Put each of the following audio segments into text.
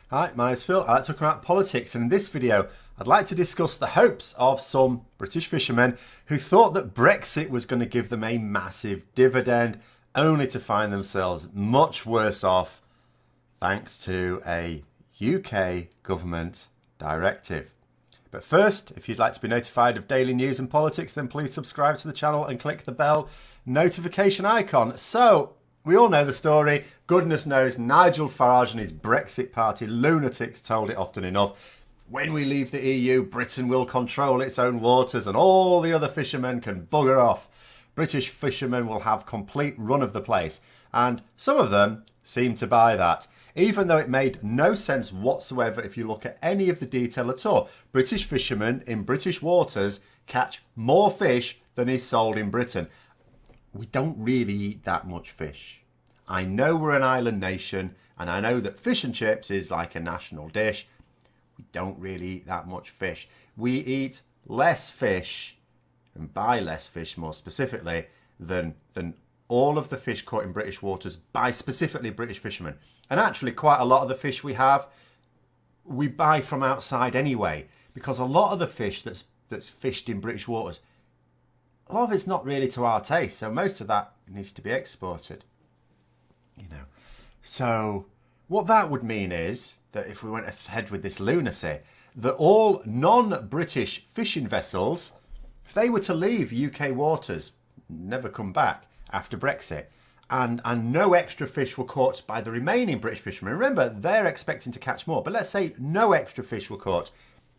Hi, my name's Phil. I like to talk about politics, and in this video I'd like to discuss the hopes of some British fishermen who thought that Brexit was going to give them a massive dividend, only to find themselves much worse off thanks to a UK government directive. But first, if you'd like to be notified of daily news and politics, then please subscribe to the channel and click the bell notification icon. So, we all know the story. Goodness knows Nigel Farage and his Brexit party lunatics told it often enough. When we leave the EU, Britain will control its own waters and all the other fishermen can bugger off. British fishermen will have complete run of the place. And some of them seem to buy that, even though it made no sense whatsoever if you look at any of the detail at all. British fishermen in British waters catch more fish than is sold in Britain. We don't really eat that much fish. I know we're an island nation, and I know that fish and chips is like a national dish. We don't really eat that much fish. We eat less fish, and buy less fish more specifically, than all of the fish caught in British waters by specifically British fishermen. And actually quite a lot of the fish we have, we buy from outside anyway, because a lot of the fish that's fished in British waters, a lot of it's not really to our taste, so most of that needs to be exported. So what that would mean is that if we went ahead with this lunacy, that all non-British fishing vessels, if they were to leave UK waters, never come back after Brexit, and no extra fish were caught by the remaining British fishermen. Remember, they're expecting to catch more, but let's say no extra fish were caught.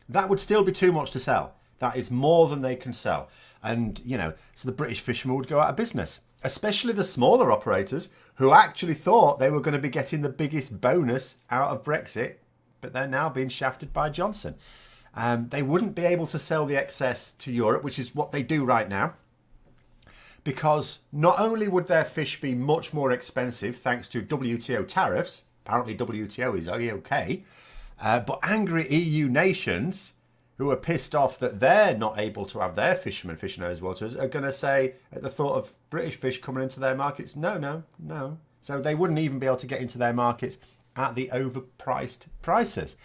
That would still be too much to sell. That is more than they can sell. And, so the British fishermen would go out of business, especially the smaller operators who actually thought they were going to be getting the biggest bonus out of Brexit, but they're now being shafted by Johnson. They wouldn't be able to sell the excess to Europe, which is what they do right now, because not only would their fish be much more expensive thanks to WTO tariffs, apparently WTO is okay, but angry EU nations who are pissed off that they're not able to have their fishermen fishing those waters are going to say, at the thought of British fish coming into their markets, no. So they wouldn't even be able to get into their markets at the overpriced prices.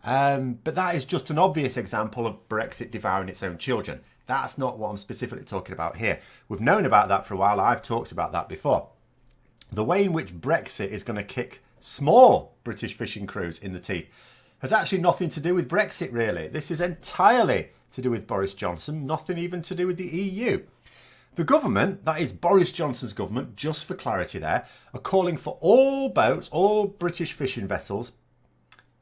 But that is just an obvious example of Brexit devouring its own children. That's not what I'm specifically talking about here. We've known about that for a while. I've talked about that before. The way in which Brexit is going to kick small British fishing crews in the teeth has actually nothing to do with Brexit, really. This is entirely to do with Boris Johnson, nothing even to do with the EU. The government, that is Boris Johnson's government, just for clarity there, are calling for all boats, all British fishing vessels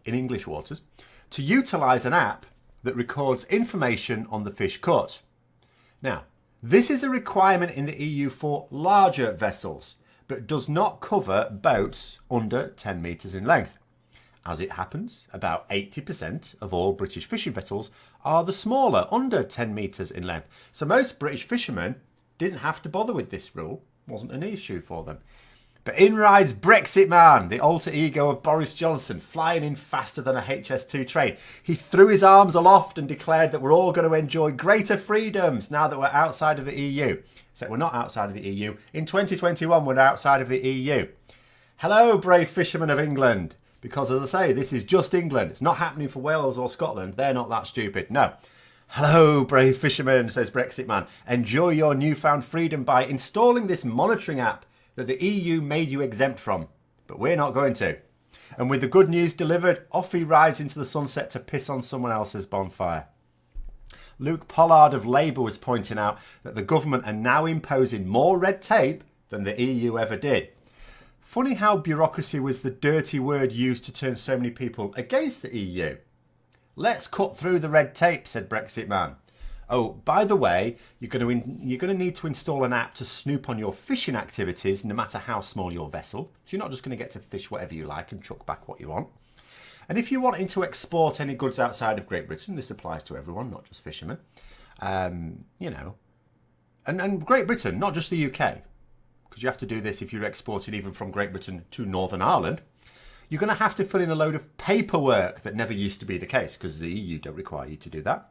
in English waters, to utilise an app that records information on the fish caught. Now, this is a requirement in the EU for larger vessels, but does not cover boats under 10 metres in length. As it happens, about 80% of all British fishing vessels are the smaller, under 10 metres in length. So most British fishermen didn't have to bother with this rule. It wasn't an issue for them. But in rides Brexit man, the alter ego of Boris Johnson, flying in faster than a HS2 train. He threw his arms aloft and declared that we're all going to enjoy greater freedoms now that we're outside of the EU. Except we're not outside of the EU. In 2021, we're outside of the EU. Hello, brave fishermen of England. Because, as I say, this is just England. It's not happening for Wales or Scotland. They're not that stupid. No. Hello, brave fishermen, says Brexit man. Enjoy your newfound freedom by installing this monitoring app that the EU made you exempt from. But we're not going to. And with the good news delivered, off he rides into the sunset to piss on someone else's bonfire. Luke Pollard of Labour was pointing out that the government are now imposing more red tape than the EU ever did. Funny how bureaucracy was the dirty word used to turn so many people against the EU. Let's cut through the red tape, said Brexit man. Oh, by the way, you're going to need to install an app to snoop on your fishing activities, no matter how small your vessel. So you're not just going to get to fish whatever you like and chuck back what you want. And if you're wanting to export any goods outside of Great Britain, this applies to everyone, not just fishermen, and Great Britain, not just the UK. Because you have to do this if you're exporting even from Great Britain to Northern Ireland, you're going to have to fill in a load of paperwork that never used to be the case because the EU don't require you to do that.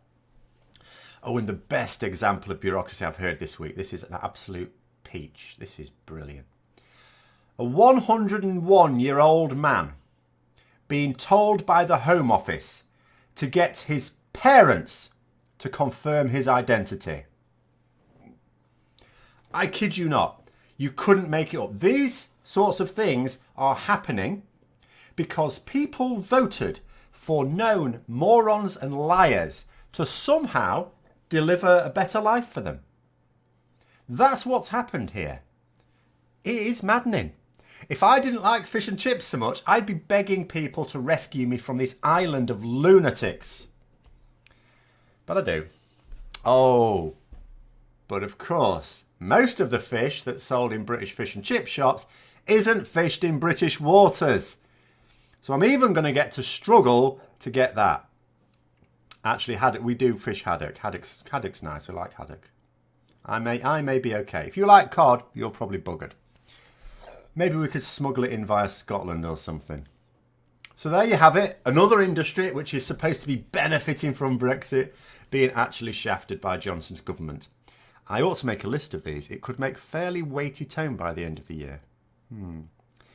Oh, and the best example of bureaucracy I've heard this week, this is an absolute peach. This is brilliant. A 101-year-old man being told by the Home Office to get his parents to confirm his identity. I kid you not. You couldn't make it up. These sorts of things are happening because people voted for known morons and liars to somehow deliver a better life for them. That's what's happened here. It is maddening. If I didn't like fish and chips so much, I'd be begging people to rescue me from this island of lunatics. But I do. Oh, but of course, most of the fish that's sold in British fish and chip shops isn't fished in British waters. So I'm even going to get to struggle to get that. Actually, haddock, we do fish haddock. Haddock's nice. I like haddock. I may be okay. If you like cod, you're probably buggered. Maybe we could smuggle it in via Scotland or something. So there you have it. Another industry which is supposed to be benefiting from Brexit being actually shafted by Johnson's government. I ought to make a list of these. It could make fairly weighty tone by the end of the year.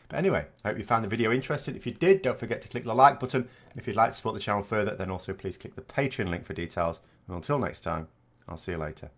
But anyway, I hope you found the video interesting. If you did, don't forget to click the like button. And if you'd like to support the channel further, then also please click the Patreon link for details. And until next time, I'll see you later.